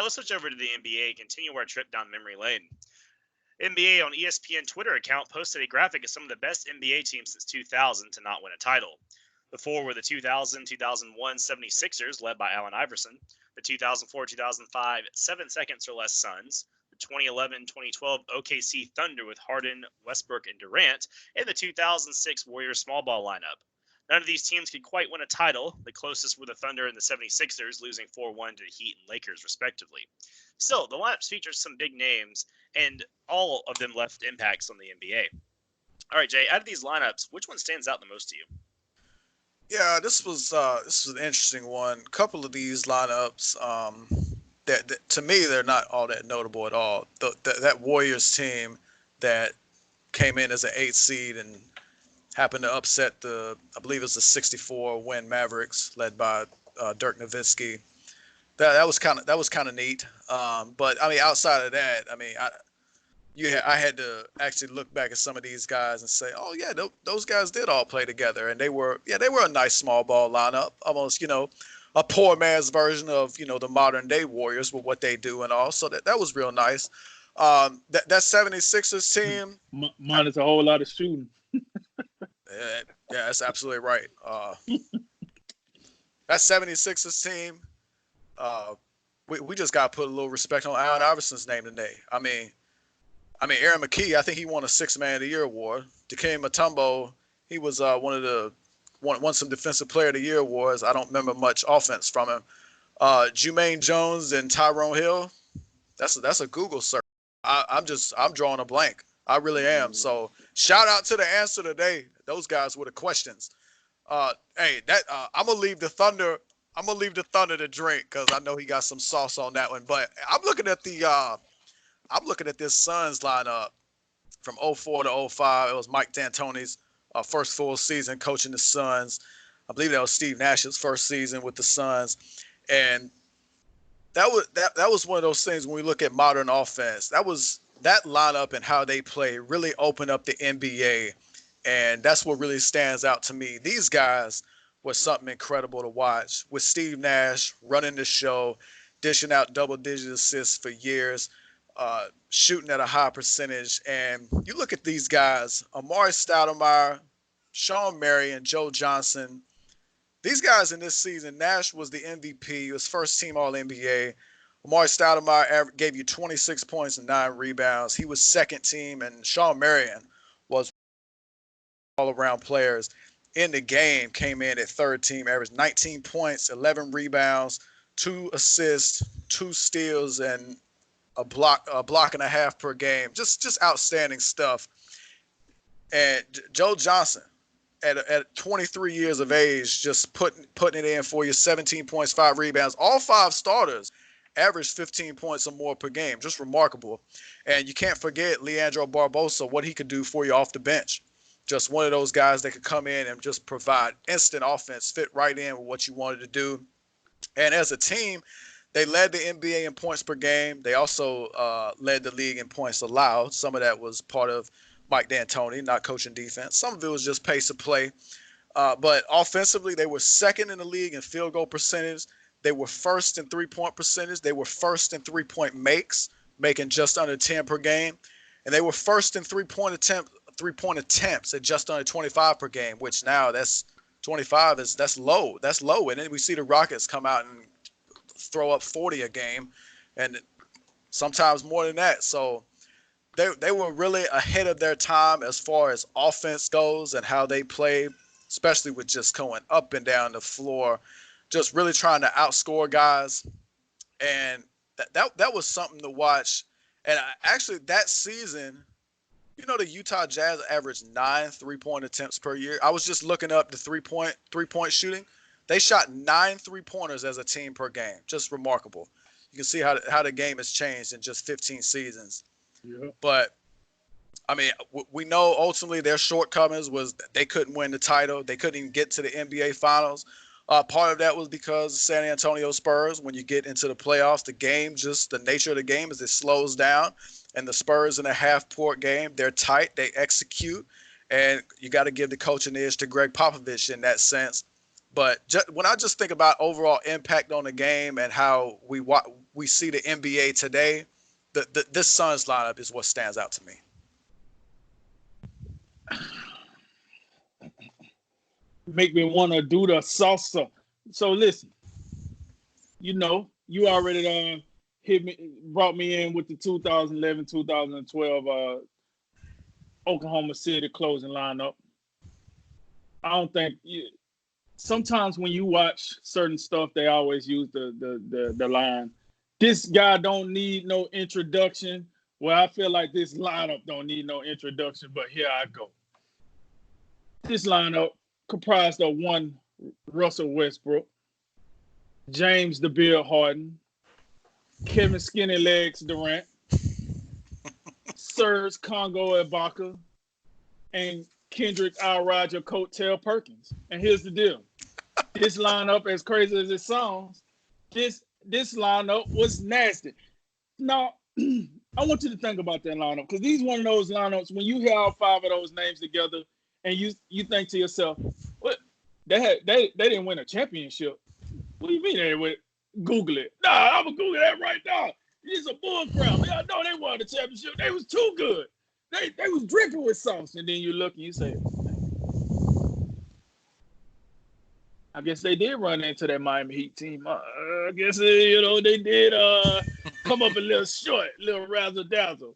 let's switch over to the NBA and continue our trip down memory lane. NBA on ESPN Twitter account posted a graphic of some of the best NBA teams since 2000 to not win a title. The four were the 2000-2001 76ers, led by Allen Iverson, the 2004-2005 7 seconds or less Suns, the 2011-2012 OKC Thunder with Harden, Westbrook, and Durant, and the 2006 Warriors small ball lineup. None of these teams could quite win a title. The closest were the Thunder and the 76ers, losing 4-1 to the Heat and Lakers, respectively. Still, the lineups featured some big names, and all of them left impacts on the NBA. All right, Jay, out of these lineups, which one stands out the most to you? Yeah, this was an interesting one. A couple of these lineups, that to me they're not all that notable at all. That Warriors team that came in as an 8 seed and happened to upset I believe it was the 64 win Mavericks led by Dirk Nowitzki. That was kind of neat. But I mean, outside of that, I mean, I had to actually look back at some of these guys and say, oh yeah, those guys did all play together, and they were a nice small ball lineup, almost a poor man's version of the modern day Warriors with what they do and all. So that was real nice. That 76ers team minus a whole lot of shooting. Yeah, that's absolutely right. That 76ers team, we just got to put a little respect on Allen Iverson's name today. I mean, Aaron McKee, I think he won a Sixth Man of the Year award. Dikembe Mutombo, he was won some Defensive Player of the Year awards. I don't remember much offense from him. Jermaine Jones and Tyrone Hill, that's a Google search. I'm drawing a blank. I really am. So shout out to the answer today. Those guys were the questions. Hey, I'm gonna leave the Thunder. I'm gonna leave the Thunder to drink because I know he got some sauce on that one. But I'm looking at this Suns lineup from 04 to 05. It was Mike D'Antoni's first full season coaching the Suns. I believe that was Steve Nash's first season with the Suns, and that was one of those things when we look at modern offense. That lineup and how they play really opened up the NBA, and that's what really stands out to me. These guys were something incredible to watch, with Steve Nash running the show, dishing out double-digit assists for years, shooting at a high percentage. And you look at these guys, Amari Stoudemire, Sean Marion, Joe Johnson. These guys in this season, Nash was the MVP. He was first team All-NBA. Amari Stoudemire gave you 26 points and 9 rebounds. He was second team, and Sean Marion was all-around players in the game, came in at third team, averaged 19 points, 11 rebounds, 2 assists, 2 steals, and a block and a half per game. Just outstanding stuff. And Joe Johnson, at 23 years of age, just putting it in for you, 17 points, 5 rebounds. All 5 starters averaged 15 points or more per game. Just remarkable. And you can't forget Leandro Barbosa, what he could do for you off the bench. Just one of those guys that could come in and just provide instant offense, fit right in with what you wanted to do. And as a team, they led the NBA in points per game. They also led the league in points allowed. Some of that was part of Mike D'Antoni, not coaching defense. Some of it was just pace of play. But offensively, they were second in the league in field goal percentage. They were first in three-point percentage. They were first in three-point makes, making just under 10 per game. And they were first in three-point attempts at just under 25 per game, which now that's 25 that's low. That's low. And then we see the Rockets come out and throw up 40 a game, and sometimes more than that. So they were really ahead of their time as far as offense goes and how they play, especially with just going up and down the floor, just really trying to outscore guys. And that was something to watch. And actually that season, the Utah Jazz averaged 9 three-point attempts per year. I was just looking up the three-point shooting. They shot 9 3-pointers as a team per game. Just remarkable. You can see how the game has changed in just 15 seasons. Yeah. But, I mean, we know ultimately their shortcomings was they couldn't win the title. They couldn't even get to the NBA Finals. Part of that was because San Antonio Spurs, when you get into the playoffs, the nature of the game is it slows down. And the Spurs in a half-court game, they're tight, they execute. And you got to give the coaching edge to Greg Popovich in that sense. But when I just think about overall impact on the game and how we see the NBA today, this Suns lineup is what stands out to me. Make me want to do the salsa. So listen, you already brought me in with the 2011-2012 Oklahoma City closing lineup. I don't think sometimes when you watch certain stuff, they always use the line, "This guy don't need no introduction." Well, I feel like this lineup don't need no introduction, but here I go. This lineup comprised of one Russell Westbrook, James the Beard Harden, Kevin Skinny Legs Durant, Serge Congo Ibaka, and Kendrick Roger Coattail Perkins. And here's the deal. This lineup, as crazy as it sounds, this lineup was nasty. Now, I want you to think about that lineup, because these one of those lineups, when you hear all five of those names together, and you think to yourself, what? They didn't win a championship. What do you mean they went? Google it. Nah, I'm gonna Google that right now. It's a bull crap. Yeah, I know they won the championship. They was too good. They was dripping with sauce. And then you look and you say, I guess they did run into that Miami Heat team. I guess they did come up a little short, a little razzle dazzle.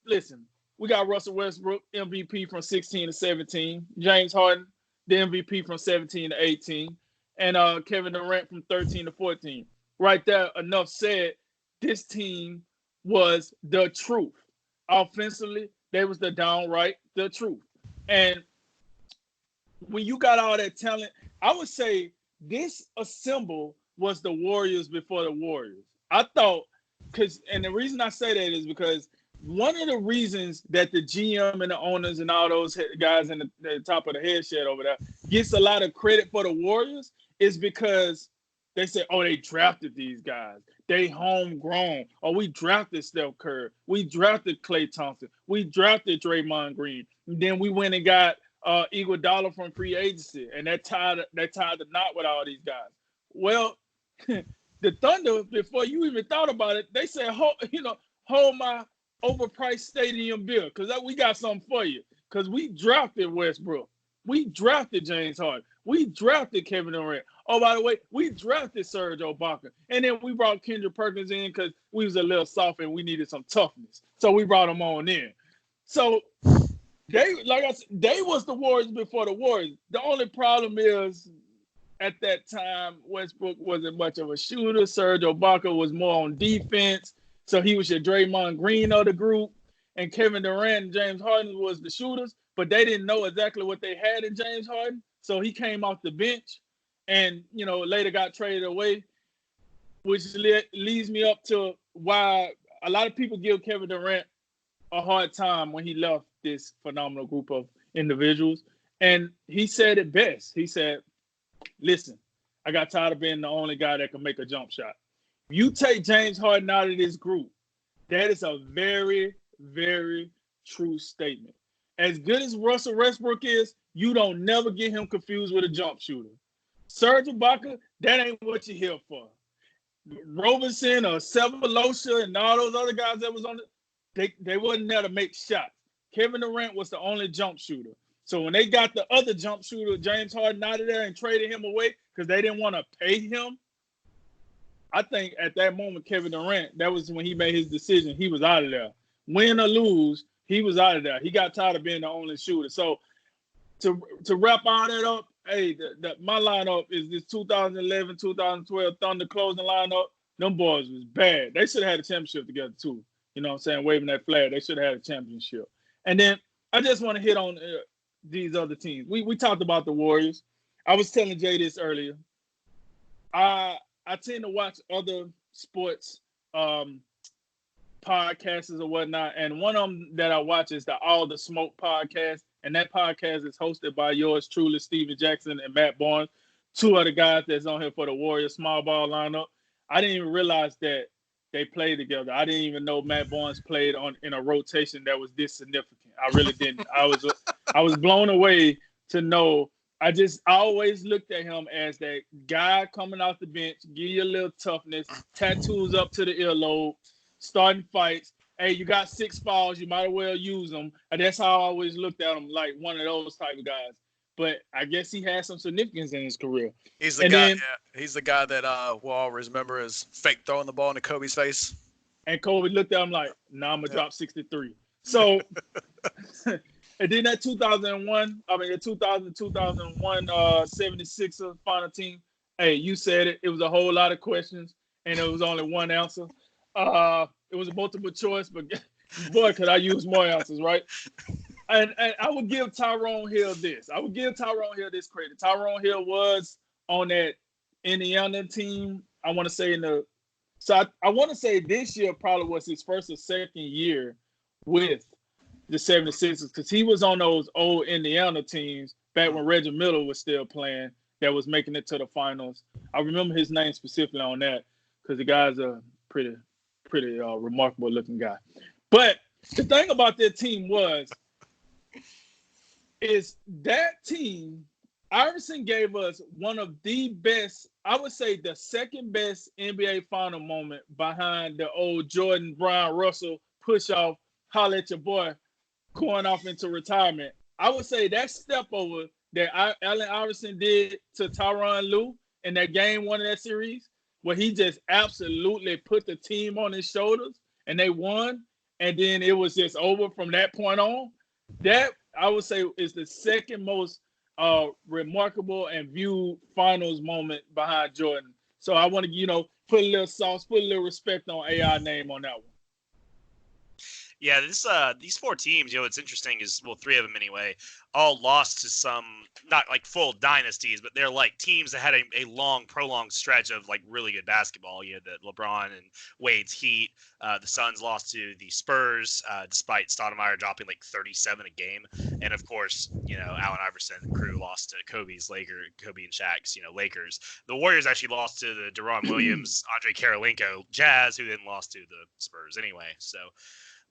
Listen, we got Russell Westbrook, MVP from 16 to 17. James Harden, the MVP from 17 to 18. And Kevin Durant from 13 to 14. Right there, enough said, this team was the truth. Offensively, they was the downright the truth. And when you got all that talent, I would say this assemble was the Warriors before the Warriors. I thought, and the reason I say that is because one of the reasons that the GM and the owners and all those guys in the top of the head shed over there gets a lot of credit for the Warriors is because they say, oh, they drafted these guys. They homegrown. Oh, we drafted Steph Curry. We drafted Klay Thompson. We drafted Draymond Green. And then we went and got Iguodala from free agency, and that tied the knot with all these guys. Well, the Thunder, before you even thought about it, they said, hold my overpriced stadium bill, because we got something for you. Because we drafted Westbrook. We drafted James Harden. We drafted Kevin Durant. Oh, by the way, we drafted Serge Ibaka. And then we brought Kendrick Perkins in because we was a little soft and we needed some toughness. So we brought him on in. So they was the Warriors before the Warriors. The only problem is at that time, Westbrook wasn't much of a shooter. Serge Ibaka was more on defense. So he was your Draymond Green of the group. And Kevin Durant and James Harden was the shooters, but they didn't know exactly what they had in James Harden. So he came off the bench and, later got traded away, which leads me up to why a lot of people give Kevin Durant a hard time when he left this phenomenal group of individuals. And he said it best. He said, listen, I got tired of being the only guy that can make a jump shot. You take James Harden out of this group, that is a very, very true statement. As good as Russell Westbrook is, you don't never get him confused with a jump shooter. Serge Ibaka, that ain't what you're here for. Robinson or Sevalosha and all those other guys that was on it, they wasn't there to make shots. Kevin Durant was the only jump shooter. So when they got the other jump shooter, James Harden, out of there and traded him away because they didn't want to pay him, I think at that moment, Kevin Durant, that was when he made his decision. He was out of there. Win or lose, he was out of there. He got tired of being the only shooter. So to wrap all that up, hey, my lineup is this 2011-2012 Thunder closing lineup. Them boys was bad. They should have had a championship together too. You know what I'm saying? Waving that flag. They should have had a championship. And then I just want to hit on these other teams. We talked about the Warriors. I was telling Jay this earlier. I tend to watch other sports podcasts or whatnot, and one of them that I watch is the All the Smoke podcast, and that podcast is hosted by yours truly, Steven Jackson and Matt Barnes, two other guys that's on here for the Warriors small ball lineup. I didn't even realize that they played together. I didn't even know Matt Barnes played in a rotation that was this significant. I really didn't. I was blown away to know. I always looked at him as that guy coming off the bench, give you a little toughness, tattoos up to the earlobe, starting fights. Hey, you got 6 fouls, you might as well use them. And that's how I always looked at him, like one of those type of guys. But I guess he had some significance in his career. He's the guy. He's the guy that we'll always remember as fake throwing the ball into Kobe's face. And Kobe looked at him like, "Nah, I'm gonna drop 63." So, and then that 2001, the 2001 76ers final team. Hey, you said it. It was a whole lot of questions, and there was only one answer. It was a multiple choice, but boy, could I use more answers, right? And I would give Tyrone Hill this. I would give Tyrone Hill this credit. Tyrone Hill was on that Indiana team. I want to say I want to say this year probably was his first or second year with the 76ers, because he was on those old Indiana teams back when Reggie Miller was still playing, that was making it to the finals. I remember his name specifically on that because the guy's a pretty remarkable looking guy. But the thing about that team is that team, Iverson gave us one of the best, I would say the second best NBA final moment behind the old Jordan, Brian Russell push off, holla at your boy, going off into retirement. I would say that step over that Allen Iverson did to Tyronn Lue in that game 1 of that series, where he just absolutely put the team on his shoulders and they won, and then it was just over from that point on. That, I would say, is the second most remarkable and viewed finals moment behind Jordan. So I want to, put a little sauce, put a little respect on AI name on that one. Yeah, these 4 teams, what's interesting is, 3 of them anyway, all lost to some, not like full dynasties, but they're like teams that had a long, prolonged stretch of like really good basketball. You had the LeBron and Wade's Heat. The Suns lost to the Spurs, despite Stoudemire dropping like 37 a game. And of course, Allen Iverson and crew lost to Kobe and Shaq's, Lakers. The Warriors actually lost to the Deron Williams, Andre Karolinko Jazz, who then lost to the Spurs anyway. So.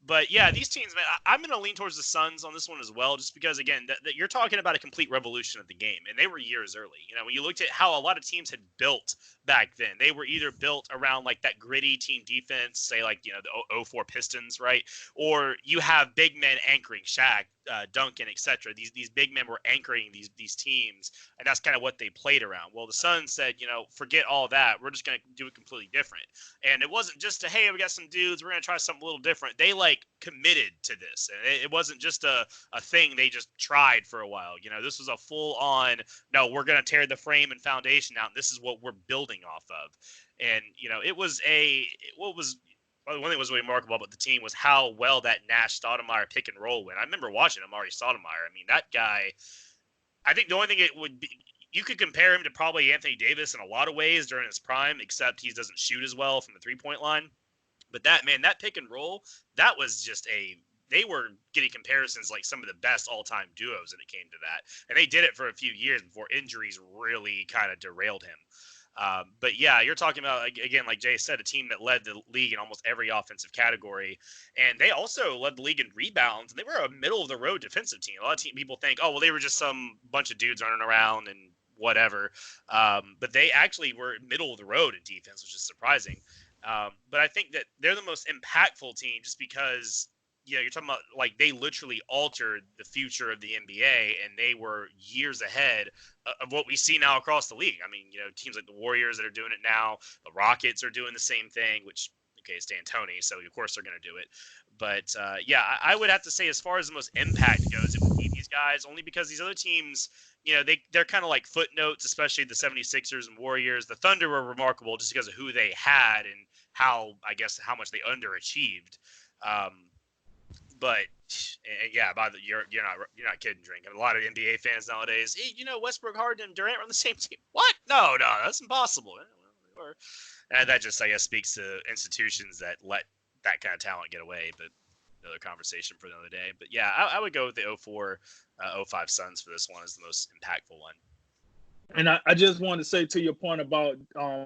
But yeah, these teams, man, I'm going to lean towards the Suns on this one as well, just because, again, that you're talking about a complete revolution of the game, and they were years early. When you looked at how a lot of teams had built back then, they were either built around like that gritty team defense, say like, the 04 Pistons, right? Or you have big men anchoring Shaq, Duncan, etc. These big men were anchoring these teams, and that's kind of what they played around. Well, the Suns said, forget all that. We're just going to do it completely different. And it wasn't just hey, we got some dudes, we're going to try something a little different. They committed to this, and it wasn't just a thing they just tried for a while. This was a full on, no, we're going to tear the frame and foundation out, and this is what we're building off of. And it was one thing that was really remarkable about the team was how well that Nash Stoudemire pick and roll went. I remember watching Amari Stoudemire. I mean, that guy, I think the only thing it would be, you could compare him to probably Anthony Davis in a lot of ways during his prime, except he doesn't shoot as well from the 3-point line. But that pick and roll, that was just they were getting comparisons like some of the best all-time duos when it came to that. And they did it for a few years before injuries really kind of derailed him. But yeah, you're talking about, again, like Jay said, a team that led the league in almost every offensive category. And they also led the league in rebounds. And they were a middle-of-the-road defensive team. A lot of people think, oh, well, they were just some bunch of dudes running around and whatever. But they actually were middle of the road in defense, which is surprising. But I think that they're the most impactful team just because, you're talking about like they literally altered the future of the NBA, and they were years ahead of what we see now across the league. I mean, teams like the Warriors that are doing it now, the Rockets are doing the same thing, which, okay, it's D'Antoni, so of course they're going to do it. But yeah, I would have to say as far as the most impact goes, it would be these guys, only because these other teams, they're kind of like footnotes, especially the 76ers and Warriors. The Thunder were remarkable just because of who they had and how much they underachieved. But yeah, you're not kidding, Drink. A lot of NBA fans nowadays, hey, Westbrook, Harden, and Durant are on the same team. What? No, that's impossible. And that just, I guess, speaks to institutions that let that kind of talent get away. But another conversation for another day. But yeah, I would go with the 04, 05 Suns for this one as the most impactful one. And I just wanted to say to your point about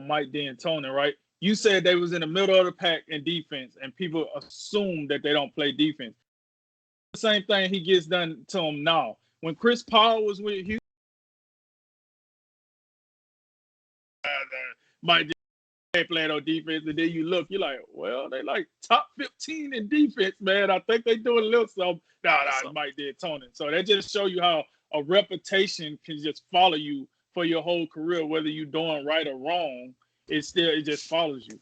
Mike D'Antoni, right? You said they was in the middle of the pack in defense, and people assume that they don't play defense. The same thing he gets done to him now. When Chris Paul was with Houston, might just play on defense, and then you look, you're like, well, they like top 15 in defense, man. I think they doing a little something. No, Mike did Tony. So that just show you how a reputation can just follow you for your whole career, whether you're doing right or wrong. It just follows you.